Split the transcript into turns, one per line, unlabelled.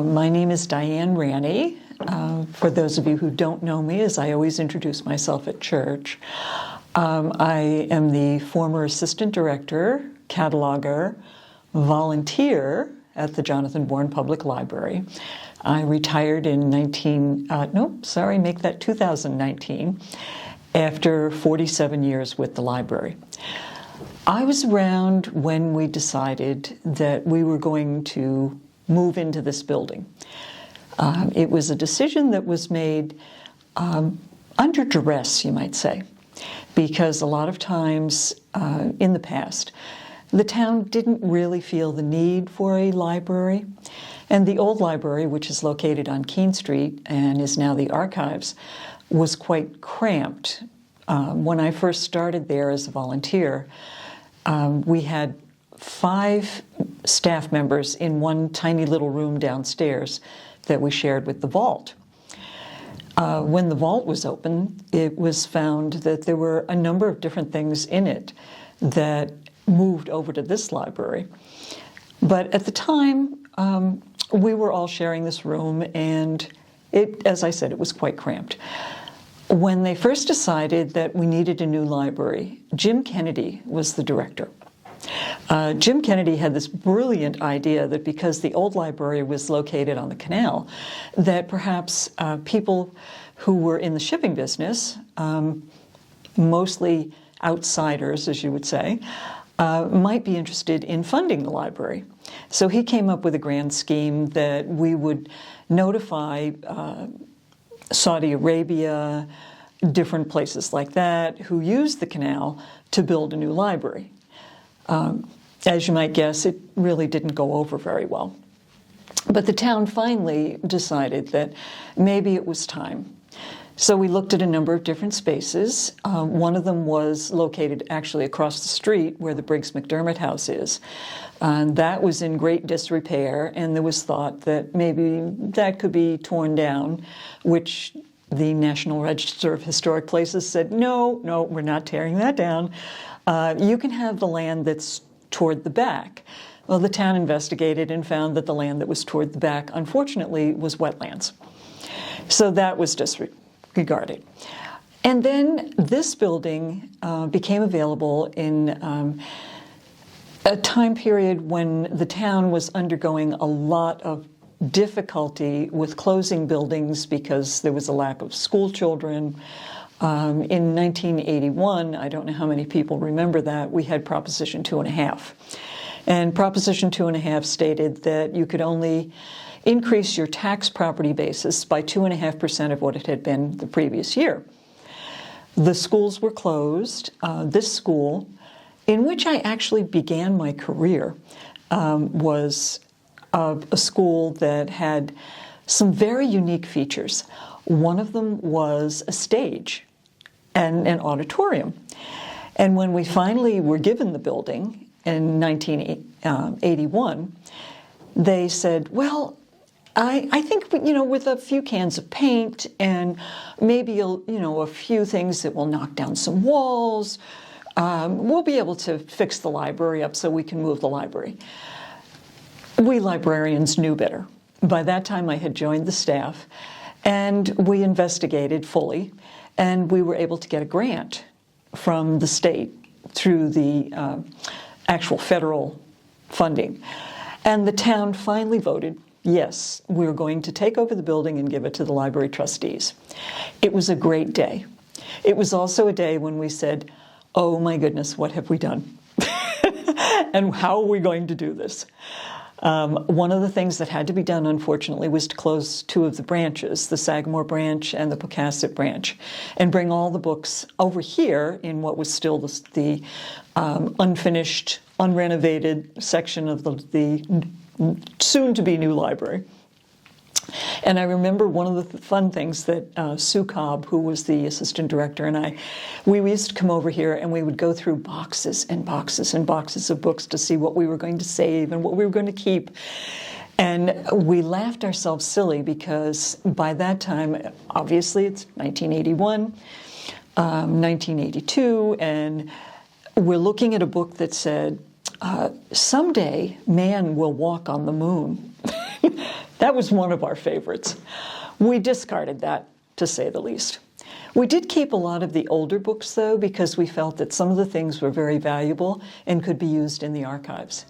My name is Diane Ranney. For those of you who don't know me, as I always introduce myself at church, I am the former assistant director, cataloger, volunteer at the Jonathan Bourne Public Library. I retired in 2019, after 47 years with the library. I was around when we decided that we were going to move into this building. It was a decision that was made under duress, you might say, because a lot of times in the past, the town didn't really feel the need for a library. And the old library, which is located on Keene Street and is now the Archives, was quite cramped. When I first started there as a volunteer, we had 5 staff members in one tiny little room downstairs that we shared with the vault. When the vault was open, it was found that there were a number of different things in it that moved over to this library. But at the time, we were all sharing this room, and as I said, it was quite cramped. When they first decided that we needed a new library, Jim Kennedy was the director. Jim Kennedy had this brilliant idea that because the old library was located on the canal, that perhaps people who were in the shipping business, mostly outsiders, as you would say, might be interested in funding the library. So he came up with a grand scheme that we would notify Saudi Arabia, different places like that, who used the canal to build a new library. As you might guess, it really didn't go over very well. But the town finally decided that maybe it was time. So we looked at a number of different spaces. One of them was located actually across the street where the Briggs McDermott House is. That was in great disrepair, and there was thought that maybe that could be torn down, which the National Register of Historic Places said, no, we're not tearing that down. You can have the land that's toward the back. Well, the town investigated and found that the land that was toward the back, unfortunately, was wetlands. So that was disregarded. And then this building became available in a time period when the town was undergoing a lot of difficulty with closing buildings because there was a lack of school children. In 1981, I don't know how many people remember that, we had Proposition 2.5. And Proposition 2.5 stated that you could only increase your tax property basis by 2.5% of what it had been the previous year. The schools were closed. This school, in which I actually began my career, was a school that had some very unique features. One of them was a stage and an auditorium. And when we finally were given the building in 1981, they said, well, I think, with a few cans of paint and maybe, a few things that will knock down some walls, we'll be able to fix the library up so we can move the library. We librarians knew better. By that time, I had joined the staff, and we investigated fully, and we were able to get a grant from the state through the actual federal funding. And the town finally voted, yes, we're going to take over the building and give it to the library trustees. It was a great day. It was also a day when we said, oh my goodness, what have we done? And how are we going to do this? One of the things that had to be done, unfortunately, was to close 2 of the branches, the Sagamore branch and the Pocasset branch, and bring all the books over here in what was still the unfinished, unrenovated section of the soon-to-be new library. And I remember one of the fun things that Sue Cobb, who was the assistant director, and we used to come over here and we would go through boxes and boxes and boxes of books to see what we were going to save and what we were going to keep. And we laughed ourselves silly because by that time, obviously it's 1981, 1982, and we're looking at a book that said, someday man will walk on the moon. That was one of our favorites. We discarded that, to say the least. We did keep a lot of the older books, though, because we felt that some of the things were very valuable and could be used in the archives.